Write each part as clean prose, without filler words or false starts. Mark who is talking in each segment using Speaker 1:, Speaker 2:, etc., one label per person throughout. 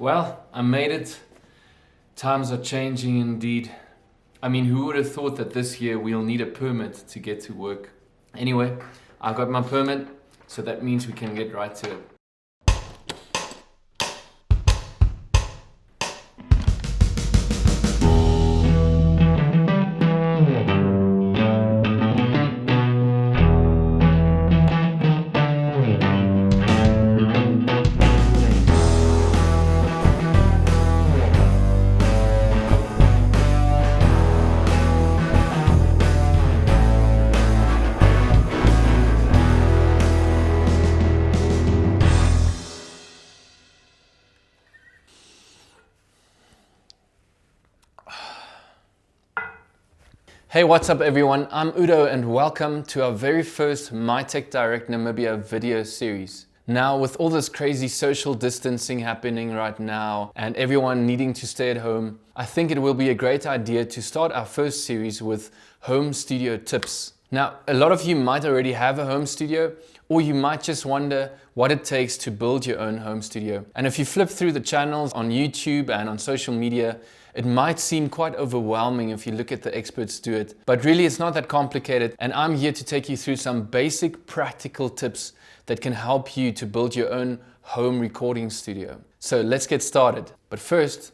Speaker 1: Well, I made it. Times are changing indeed. I mean, who would have thought that this year we'll need a permit to get to work? Anyway, I got my permit, so that means we can get right to it. Hey, what's up everyone? I'm Udo and welcome to our very first Mitech Direct Namibia video series. Now, with all this crazy social distancing happening right now and everyone needing to stay at home, I think it will be a great idea to start our first series with home studio tips. Now, a lot of you might already have a home studio, or you might just wonder what it takes to build your own home studio. And if you flip through the channels on YouTube and on social media, it might seem quite overwhelming if you look at the experts do it, but really it's not that complicated, and I'm here to take you through some basic practical tips that can help you to build your own home recording studio. So let's get started. But first,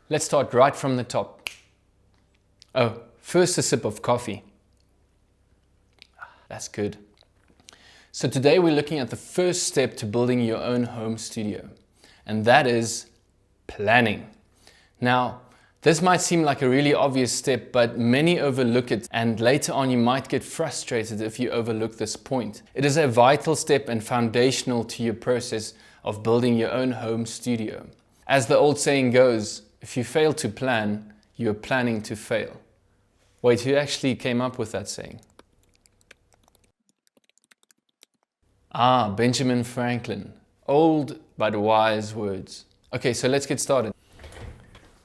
Speaker 1: let's start right from the top. Oh, first a sip of coffee. That's good. So today we're looking at the first step to building your own home studio, and that is planning. Now, this might seem like a really obvious step, but many overlook it, and later on you might get frustrated if you overlook this point. It is a vital step and foundational to your process of building your own home studio. As the old saying goes, if you fail to plan, you are planning to fail. Wait, who actually came up with that saying? Benjamin Franklin. Old but wise words. Okay, so let's get started.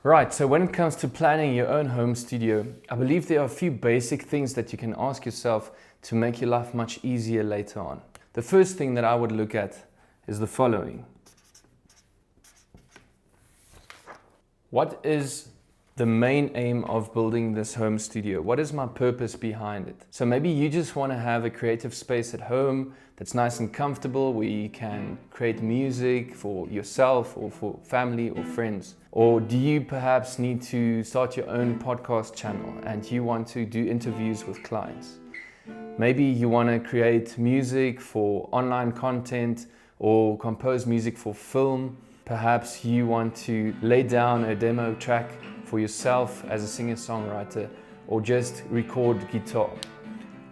Speaker 1: Right, so when it comes to planning your own home studio, I believe there are a few basic things that you can ask yourself to make your life much easier later on. The first thing that I would look at is the following. What is the main aim of building this home studio? What is my purpose behind it? So maybe you just want to have a creative space at home that's nice and comfortable, where you can create music for yourself or for family or friends. Or do you perhaps need to start your own podcast channel and you want to do interviews with clients? Maybe you want to create music for online content or compose music for film. Perhaps you want to lay down a demo track for yourself as a singer-songwriter, or just record guitar.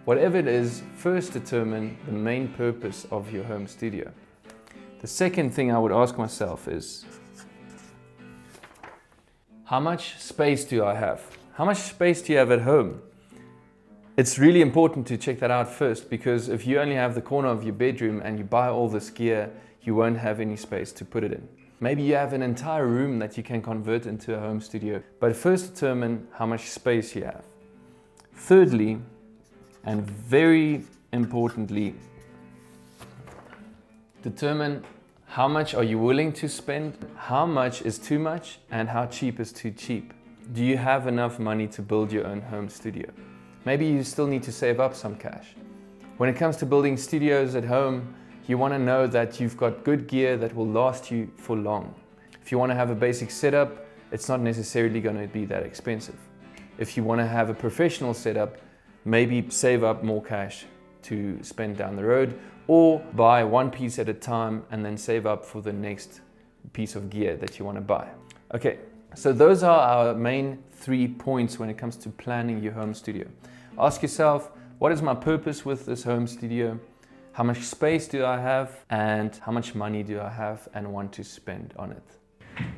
Speaker 1: Whatever it is, first determine the main purpose of your home studio. The second thing I would ask myself is, how much space do I have? How much space do you have at home? It's really important to check that out first, because if you only have the corner of your bedroom and you buy all this gear, you won't have any space to put it in. Maybe you have an entire room that you can convert into a home studio, but first determine how much space you have. Thirdly, and very importantly, determine how much are you willing to spend, how much is too much, and how cheap is too cheap. Do you have enough money to build your own home studio? Maybe you still need to save up some cash. When it comes to building studios at home, you want to know that you've got good gear that will last you for long. If you want to have a basic setup, it's not necessarily going to be that expensive. If you want to have a professional setup, maybe save up more cash to spend down the road, or buy one piece at a time and then save up for the next piece of gear that you want to buy. Okay, so those are our main 3 points when it comes to planning your home studio. Ask yourself, what is my purpose with this home studio? How much space do I have, and how much money do I have and want to spend on it?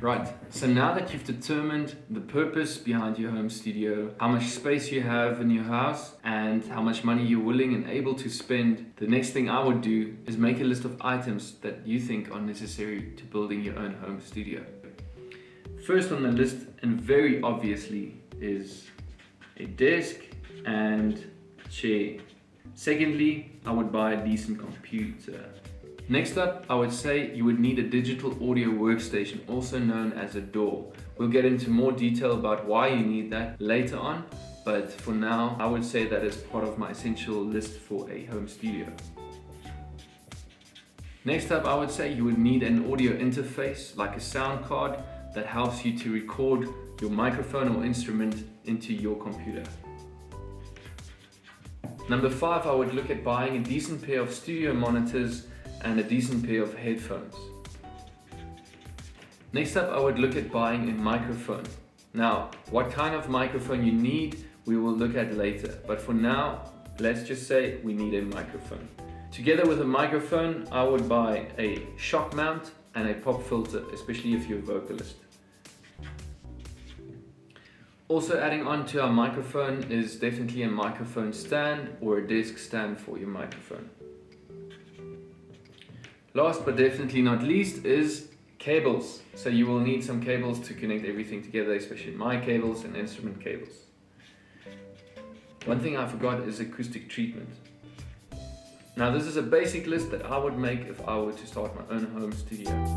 Speaker 1: Right, so now that you've determined the purpose behind your home studio, how much space you have in your house, and how much money you're willing and able to spend, the next thing I would do is make a list of items that you think are necessary to building your own home studio. First on the list, and very obviously, is a desk and a chair. Secondly, I would buy a decent computer. Next up, I would say you would need a digital audio workstation, also known as a DAW. We'll get into more detail about why you need that later on, but for now, I would say that is part of my essential list for a home studio. Next up, I would say you would need an audio interface, like a sound card, that helps you to record your microphone or instrument into your computer. Number 5, I would look at buying a decent pair of studio monitors and a decent pair of headphones. Next up, I would look at buying a microphone. Now, what kind of microphone you need, we will look at later. But for now, let's just say we need a microphone. Together with a microphone, I would buy a shock mount and a pop filter, especially if you're a vocalist. Also adding on to our microphone is definitely a microphone stand or a desk stand for your microphone. Last but definitely not least is cables. So you will need some cables to connect everything together, especially mic cables and instrument cables. One thing I forgot is acoustic treatment. Now this is a basic list that I would make if I were to start my own home studio.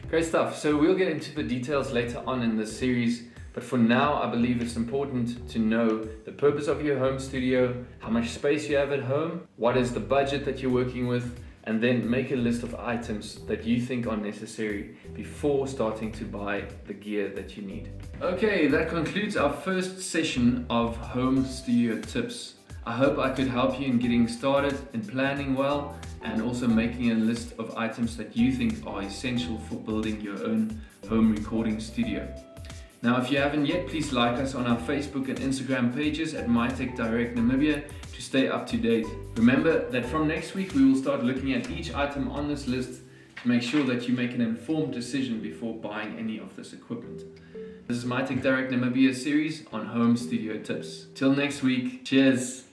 Speaker 1: Great stuff. So we'll get into the details later on in this series, but for now I believe it's important to know the purpose of your home studio, how much space you have at home, what is the budget that you're working with, and then make a list of items that you think are necessary before starting to buy the gear that you need. Okay, that concludes our first session of Home Studio Tips. I hope I could help you in getting started and planning well, and also making a list of items that you think are essential for building your own home recording studio. Now, if you haven't yet, please like us on our Facebook and Instagram pages at Mitech Direct Namibia to stay up to date. Remember that from next week we will start looking at each item on this list to make sure that you make an informed decision before buying any of this equipment. This is Mitech Direct Namibia series on Home Studio Tips. Till next week, cheers!